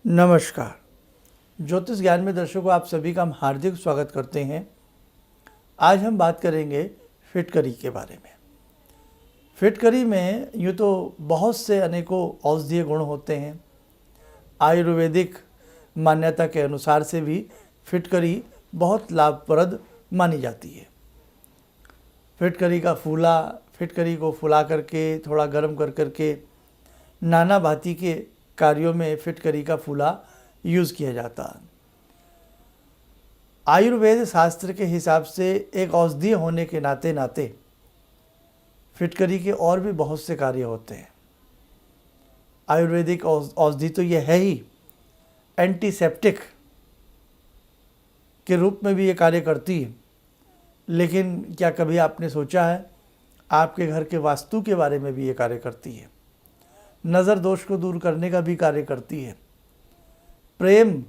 नमस्कार। ज्योतिष ज्ञान में दर्शकों आप सभी का हम हार्दिक स्वागत करते हैं। आज हम बात करेंगे फिटकरी के बारे में। फिटकरी में यूँ तो बहुत से अनेकों औषधीय गुण होते हैं। आयुर्वेदिक मान्यता के अनुसार से भी फिटकरी बहुत लाभप्रद मानी जाती है। फिटकरी का फूला, फिटकरी को फुला करके थोड़ा गर्म कर करके नाना भांति के कार्यों में फिटकरी का फूला यूज़ किया जाता है। आयुर्वेद शास्त्र के हिसाब से एक औषधीय होने के नाते नाते फिटकरी के और भी बहुत से कार्य होते हैं। आयुर्वेदिक औषधि तो यह है ही, एंटीसेप्टिक के रूप में भी ये कार्य करती है। लेकिन क्या कभी आपने सोचा है आपके घर के वास्तु के बारे में भी ये कार्य करती है। नज़र दोष को दूर करने का भी कार्य करती है। प्रेम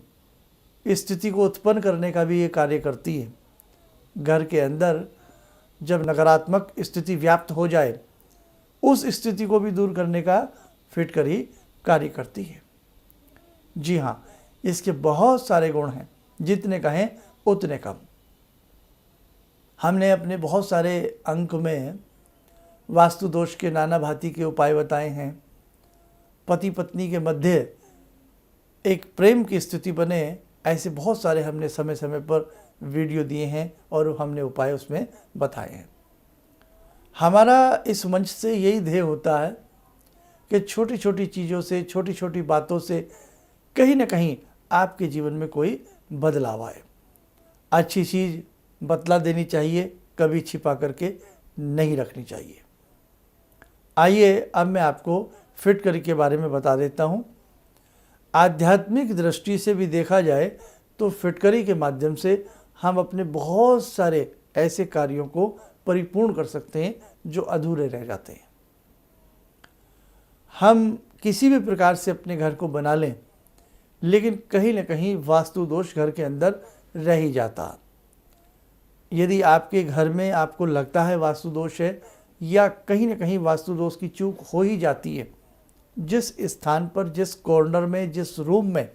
स्थिति को उत्पन्न करने का भी ये कार्य करती है। घर के अंदर जब नकारात्मक स्थिति व्याप्त हो जाए उस स्थिति को भी दूर करने का फिटकरी कार्य करती है। जी हाँ, इसके बहुत सारे गुण हैं, जितने कहें उतने कम। हमने अपने बहुत सारे अंक में वास्तु दोष के नाना भांति के उपाय बताए हैं। पति पत्नी के मध्य एक प्रेम की स्थिति बने, ऐसे बहुत सारे हमने समय समय पर वीडियो दिए हैं और हमने उपाय उसमें बताए हैं। हमारा इस मंच से यही ध्येय होता है कि छोटी छोटी चीज़ों से, छोटी छोटी बातों से कहीं ना कहीं आपके जीवन में कोई बदलाव आए। अच्छी चीज़ बतला देनी चाहिए, कभी छिपा करके नहीं रखनी चाहिए। आइए अब मैं आपको फिटकरी के बारे में बता देता हूँ। आध्यात्मिक दृष्टि से भी देखा जाए तो फिटकरी के माध्यम से हम अपने बहुत सारे ऐसे कार्यों को परिपूर्ण कर सकते हैं जो अधूरे रह जाते हैं। हम किसी भी प्रकार से अपने घर को बना लें, लेकिन कहीं ना कहीं वास्तु दोष घर के अंदर रह ही जाता। यदि आपके घर में आपको लगता है वास्तु दोष है, या कहीं ना कहीं वास्तु दोष की चूक हो ही जाती है, जिस स्थान पर, जिस कॉर्नर में, जिस रूम में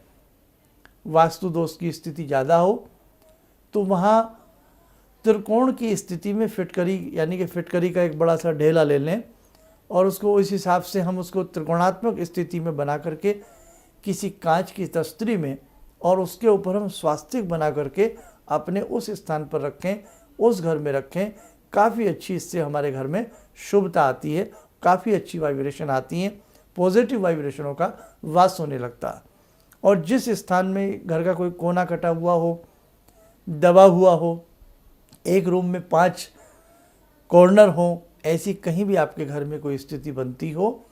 वास्तु दोष की स्थिति ज़्यादा हो, तो वहाँ त्रिकोण की स्थिति में फिटकरी, यानी कि फिटकरी का एक बड़ा सा ढेला ले लें और उसको इस हिसाब से हम उसको त्रिकोणात्मक स्थिति में बना करके किसी कांच की तस्तरी में, और उसके ऊपर हम स्वास्तिक बना करके अपने उस स्थान पर रखें, उस घर में रखें। काफ़ी अच्छी इससे हमारे घर में शुभता आती है, काफ़ी अच्छी वाइब्रेशन आती हैं, पॉजिटिव वाइब्रेशनों का वास होने लगता है। और जिस स्थान में घर का कोई कोना कटा हुआ हो, दबा हुआ हो, एक रूम में 5 कॉर्नर हो, ऐसी कहीं भी आपके घर में कोई स्थिति बनती हो,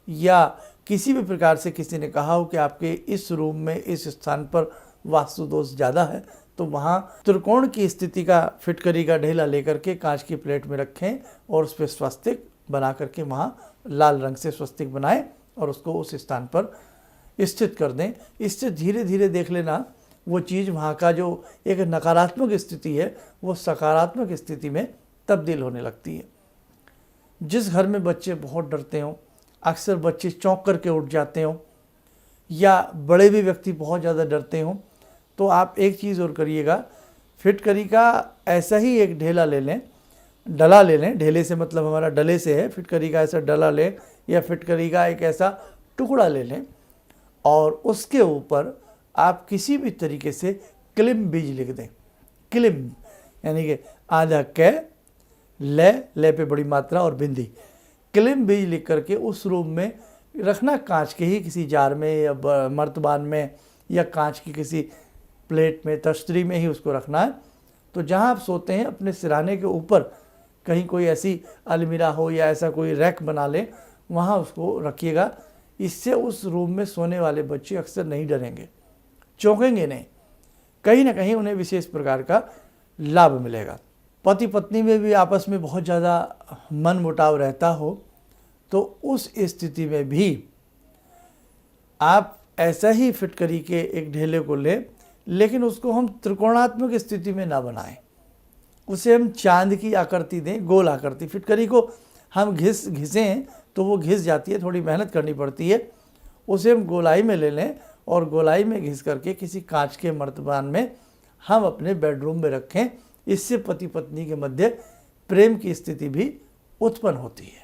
या किसी भी प्रकार से किसी ने कहा हो कि आपके इस रूम में, इस स्थान पर वास्तु दोष ज़्यादा है, तो वहाँ त्रिकोण की स्थिति का फिटकरी का ढेला लेकर के कांच की प्लेट में रखें और उस पर स्वस्तिक बना करके वहाँ लाल रंग से स्वस्तिक बनाएं और उसको उस स्थान पर स्थित कर दें। इससे धीरे धीरे देख लेना वो चीज़, वहाँ का जो एक नकारात्मक स्थिति है वो सकारात्मक स्थिति में तब्दील होने लगती है। जिस घर में बच्चे बहुत डरते हों, अक्सर बच्चे चौंक करके उठ जाते हों, या बड़े भी व्यक्ति बहुत ज़्यादा डरते हों, तो आप एक चीज़ और करिएगा, फिटकरी का ऐसा ही एक ढेला ले लें, डला ले लें। ढेले से मतलब हमारा डले से है, फिटकरी का ऐसा डला लें या फिटकरी का एक ऐसा टुकड़ा ले लें, और उसके ऊपर आप किसी भी तरीके से क्लिम बीज लिख दें। क्लिम यानी कि आधा कै, ले पे बड़ी मात्रा और बिंदी, क्लिम बीज लिख करके उस रूम में रखना। कांच के ही किसी जार में या मर्तबान में या कांच की किसी प्लेट में, तश्तरी में ही उसको रखना है। तो जहाँ आप सोते हैं अपने सिराने के ऊपर कहीं कोई ऐसी अलमीरा हो या ऐसा कोई रैक बना लें, वहाँ उसको रखिएगा। इससे उस रूम में सोने वाले बच्चे अक्सर नहीं डरेंगे, चौंकेंगे नहीं, कहीं ना कहीं उन्हें विशेष प्रकार का लाभ मिलेगा। पति पत्नी में भी आपस में बहुत ज़्यादा मन मुटाव रहता हो, तो उस स्थिति में भी आप ऐसा ही फिटकरी के एक ढेले को लें, लेकिन उसको हम त्रिकोणात्मक स्थिति में ना बनाएं। उसे हम चांद की आकृति दें, गोल आकृति। फिटकरी को हम घिसें तो वो घिस जाती है, थोड़ी मेहनत करनी पड़ती है। उसे हम गोलाई में ले लें और गोलाई में घिस करके किसी कांच के मर्तबान में हम अपने बेडरूम में रखें। इससे पति पत्नी के मध्य प्रेम की स्थिति भी उत्पन्न होती है।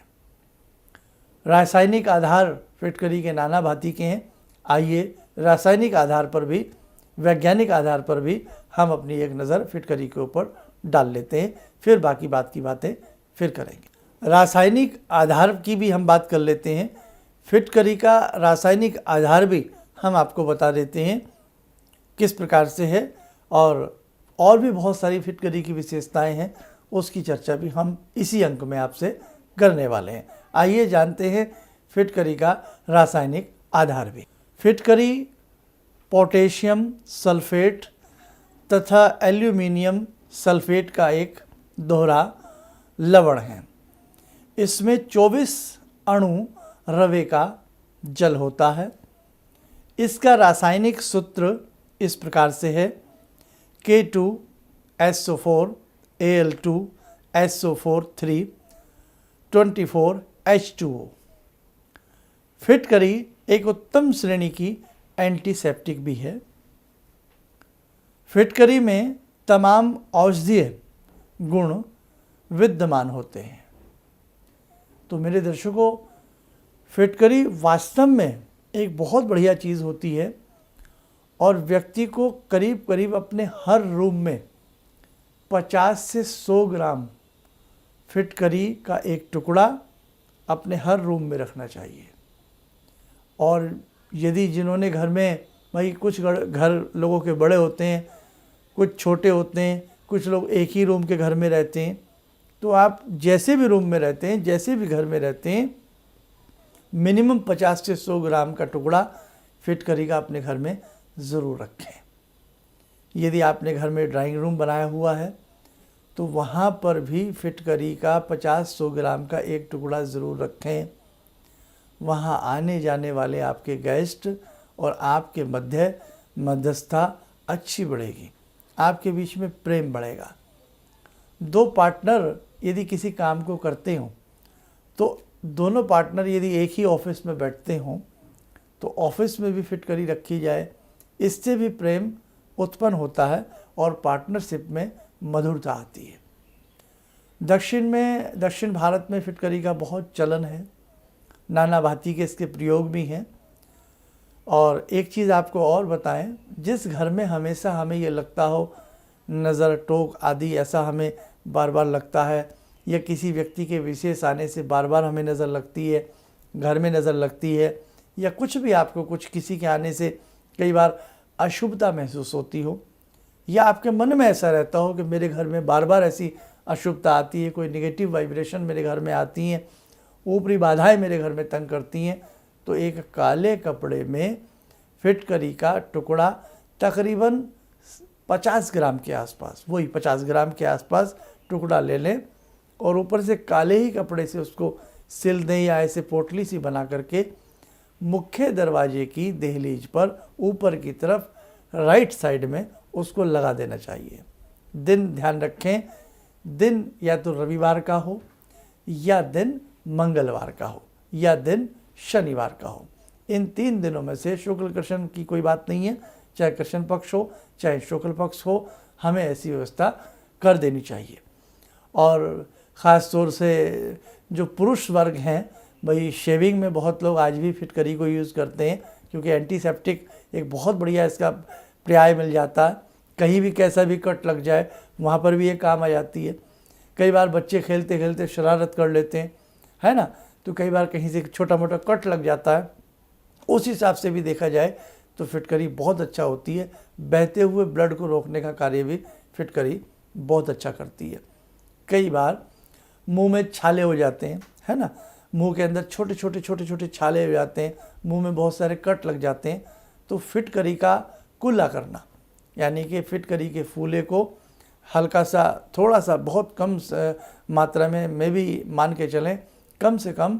रासायनिक आधार फिटकरी के नाना भांति के हैं। आइए रासायनिक आधार पर भी, वैज्ञानिक आधार पर भी हम अपनी एक नज़र फिटकरी के ऊपर डाल लेते हैं, फिर बाकी बात की बातें फिर करेंगे। रासायनिक आधार की भी हम बात कर लेते हैं। फिटकरी का रासायनिक आधार भी हम आपको बता देते हैं किस प्रकार से है, और भी बहुत सारी फिटकरी की विशेषताएं हैं, उसकी चर्चा भी हम इसी अंक में आपसे करने वाले हैं। आइए जानते हैं फिटकरी का रासायनिक आधार भी। फिटकरी पोटेशियम सल्फेट तथा एल्यूमिनियम सल्फेट का एक दोहरा लवण है। इसमें 24 अणु रवे का जल होता है। इसका रासायनिक सूत्र इस प्रकार से है K2SO4 Al2 SO4 3 24 H2O। फिटकरी एक उत्तम श्रेणी की एंटीसेप्टिक भी है। फिटकरी में तमाम औषधीय गुण विद्यमान होते हैं। तो मेरे दर्शकों, फिटकरी वास्तव में एक बहुत बढ़िया चीज़ होती है और व्यक्ति को करीब करीब अपने हर रूम में 50 से 100 ग्राम फिटकरी का एक टुकड़ा अपने हर रूम में रखना चाहिए। और यदि जिन्होंने घर में, भाई कुछ घर लोगों के बड़े होते हैं, कुछ छोटे होते हैं, कुछ लोग एक ही रूम के घर में रहते हैं, तो आप जैसे भी रूम में रहते हैं, जैसे भी घर में रहते हैं, मिनिमम 50 से 100 ग्राम का टुकड़ा फिटकरी का अपने घर में ज़रूर रखें। यदि आपने घर में ड्राइंग रूम बनाया हुआ है तो वहाँ पर भी फिटकरी का 50-100 ग्राम का एक टुकड़ा ज़रूर रखें। वहाँ आने जाने वाले आपके गेस्ट और आपके मध्यस्थता अच्छी बढ़ेगी, आपके बीच में प्रेम बढ़ेगा। दो पार्टनर यदि किसी काम को करते हों तो दोनों पार्टनर यदि एक ही ऑफिस में बैठते हों तो ऑफिस में भी फिटकरी रखी जाए, इससे भी प्रेम उत्पन्न होता है और पार्टनरशिप में मधुरता आती है। दक्षिण भारत में फिटकरी का बहुत चलन है, नाना भांति के इसके प्रयोग भी हैं। और एक चीज़ आपको और बताएं, जिस घर में हमेशा हमें ये लगता हो नज़र टोक आदि ऐसा हमें बार बार लगता है, या किसी व्यक्ति के विशेष आने से बार बार हमें नज़र लगती है, घर में नज़र लगती है, या कुछ भी आपको कुछ किसी के आने से कई बार अशुभता महसूस होती हो, या आपके मन में ऐसा रहता हो कि मेरे घर में बार बार ऐसी अशुभता आती है, कोई नेगेटिव वाइब्रेशन मेरे घर में आती हैं, ऊपरी बाधाएं मेरे घर में तंग करती हैं, तो एक काले कपड़े में फिटकरी का टुकड़ा तकरीबन 50 ग्राम के आसपास, वही 50 ग्राम के आसपास टुकड़ा ले लें और ऊपर से काले ही कपड़े से उसको सिल दें, या ऐसे पोटली सी बना करके मुख्य दरवाजे की दहलीज पर ऊपर की तरफ राइट साइड में उसको लगा देना चाहिए। दिन ध्यान रखें, दिन या तो रविवार का हो, या दिन मंगलवार का हो, या दिन शनिवार का हो। इन 3 दिनों में से शुक्ल कृष्ण की कोई बात नहीं है, चाहे कृष्ण पक्ष हो चाहे शुक्ल पक्ष हो, हमें ऐसी व्यवस्था कर देनी चाहिए। और ख़ास तौर से जो पुरुष वर्ग हैं, भाई शेविंग में बहुत लोग आज भी फिटकरी को यूज़ करते हैं, क्योंकि एंटीसेप्टिक एक बहुत बढ़िया इसका पर्याय मिल जाता है। कहीं भी कैसा भी कट लग जाए वहाँ पर भी ये काम आ जाती है। कई बार बच्चे खेलते खेलते शरारत कर लेते हैं, है ना, तो कई बार कहीं से छोटा मोटा कट लग जाता है। उस हिसाब से भी देखा जाए तो फिटकरी बहुत अच्छा होती है। बहते हुए ब्लड को रोकने का कार्य भी फिटकरी बहुत अच्छा करती है। कई बार मुंह में छाले हो जाते हैं, है ना, मुंह के अंदर छोटे छोटे छाले हो जाते हैं, मुंह में बहुत सारे कट लग जाते हैं, तो फिटकरी का कुल्ला करना, यानी कि फिटकरी के फूले को हल्का सा, थोड़ा सा, बहुत कम मात्रा में भी मान के चलें, कम से कम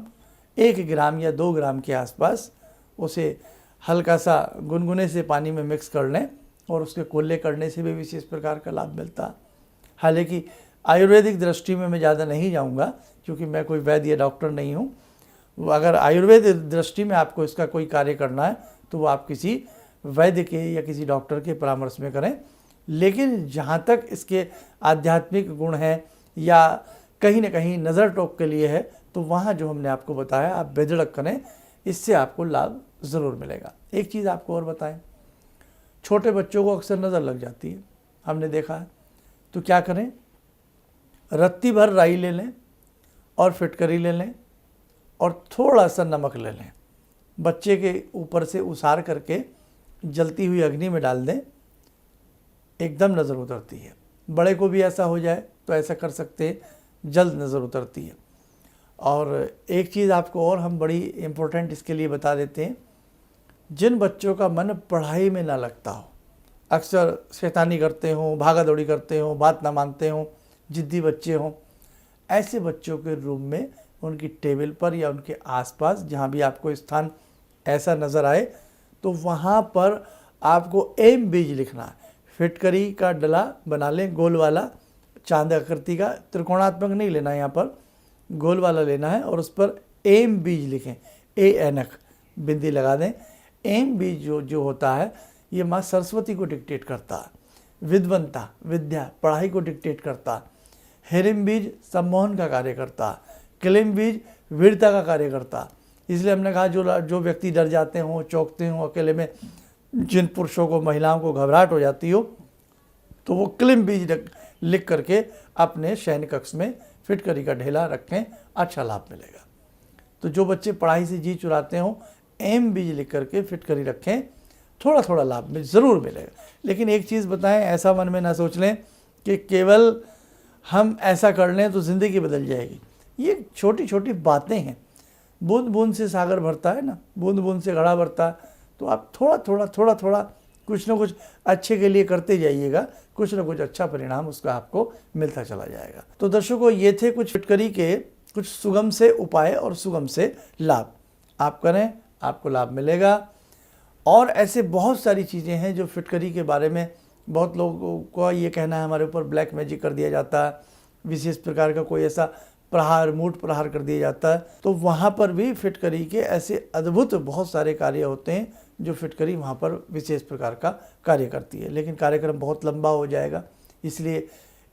1 ग्राम या 2 ग्राम के आसपास उसे हल्का सा गुनगुने से पानी में मिक्स कर लें और उसके कुल्ले करने से भी विशेष प्रकार का लाभ मिलता है। हालांकि आयुर्वेदिक दृष्टि में मैं ज़्यादा नहीं जाऊंगा, क्योंकि मैं कोई वैद्य या डॉक्टर नहीं हूं। अगर आयुर्वेद दृष्टि में आपको इसका कोई कार्य करना है तो वो आप किसी वैद्य के या किसी डॉक्टर के परामर्श में करें। लेकिन जहाँ तक इसके आध्यात्मिक गुण हैं या कहीं ना कहीं नज़र टोक के लिए है, तो वहाँ जो हमने आपको बताया आप बेधड़क करें, इससे आपको लाभ ज़रूर मिलेगा। एक चीज़ आपको और बताएं, छोटे बच्चों को अक्सर नज़र लग जाती है, हमने देखा है। तो क्या करें, रत्ती भर राई ले लें और फिटकरी ले लें और थोड़ा सा नमक ले लें, बच्चे के ऊपर से उसार करके जलती हुई अग्नि में डाल दें, एकदम नज़र उतरती है। बड़े को भी ऐसा हो जाए तो ऐसा कर सकते हैं, जल्द नज़र उतरती है। और एक चीज़ आपको और हम बड़ी इम्पोर्टेंट इसके लिए बता देते हैं, जिन बच्चों का मन पढ़ाई में ना लगता हो, अक्सर शैतानी करते हों, भागा दौड़ी करते हों, बात ना मानते हों, जिद्दी बच्चे हों, ऐसे बच्चों के रूम में उनकी टेबल पर या उनके आसपास जहाँ भी आपको स्थान ऐसा नज़र आए, तो वहाँ पर आपको एम बीज लिखना है। फिटकरी का डला बना लें, गोल वाला, चांद आकृति का, त्रिकोणात्मक नहीं लेना है, यहाँ पर गोल वाला लेना है और उस पर एम बीज लिखें, ए एनक बिंदी लगा दें। एम बीज जो होता है ये माँ सरस्वती को डिक्टेट करता है, विद्वंता, विद्या, पढ़ाई को डिक्टेट करता है। हेरिम बीज सम्मोहन का कार्य करता है, क्लिम बीज वीरता का कार्य करता है। इसलिए हमने कहा जो व्यक्ति डर जाते हों, चौंकते हों अकेले में, जिन पुरुषों को, महिलाओं को घबराहट हो जाती हो, तो वो क्लिम बीज लिख करके अपने शयन कक्ष में फिटकरी का ढेला रखें, अच्छा लाभ मिलेगा। तो जो बच्चे पढ़ाई से जी चुराते हों, एम बीज लिख करके फिटकरी रखें, थोड़ा थोड़ा लाभ में ज़रूर मिलेगा। लेकिन एक चीज़ बताएं, ऐसा मन में ना सोच लें कि केवल हम ऐसा कर लें तो ज़िंदगी बदल जाएगी। ये छोटी छोटी बातें हैं, बूंद बूंद से सागर भरता है ना, बूंद बूंद से घड़ा भरता है। तो आप थोड़ा थोड़ा कुछ ना कुछ अच्छे के लिए करते जाइएगा, कुछ ना कुछ अच्छा परिणाम उसका आपको मिलता चला जाएगा। तो दर्शकों, ये थे कुछ फिटकरी के कुछ सुगम से उपाय और सुगम से लाभ। आप करें, आपको लाभ मिलेगा। और ऐसे बहुत सारी चीज़ें हैं जो फिटकरी के बारे में बहुत लोगों को ये कहना है हमारे ऊपर ब्लैक मैजिक कर दिया जाता है, विशेष प्रकार का कोई ऐसा प्रहार, मूठ प्रहार कर दिया जाता है। तो वहाँ पर भी फिटकरी के ऐसे अद्भुत बहुत सारे कार्य होते हैं जो फिटकरी वहाँ पर विशेष प्रकार का कार्य करती है। लेकिन कार्यक्रम बहुत लंबा हो जाएगा, इसलिए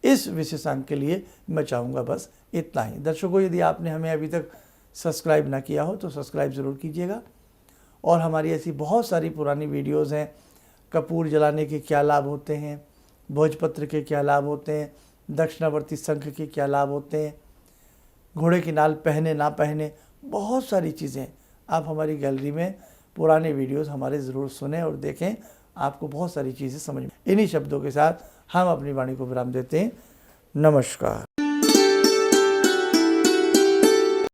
इस विशेषांक के लिए मैं चाहूँगा बस इतना ही। दर्शकों, यदि आपने हमें अभी तक सब्सक्राइब ना किया हो तो सब्सक्राइब ज़रूर कीजिएगा। और हमारी ऐसी बहुत सारी पुरानी वीडियोज़ हैं, कपूर जलाने के क्या लाभ होते हैं, भोजपत्र के क्या लाभ होते हैं, दक्षिणावर्ती शंख के क्या लाभ होते हैं, घोड़े की नाल पहने ना पहने, बहुत सारी चीज़ें आप हमारी गैलरी में पुराने वीडियोज़ हमारे ज़रूर सुनें और देखें, आपको बहुत सारी चीज़ें समझ में। इन्हीं शब्दों के साथ हम अपनी वाणी को विराम देते हैं। नमस्कार।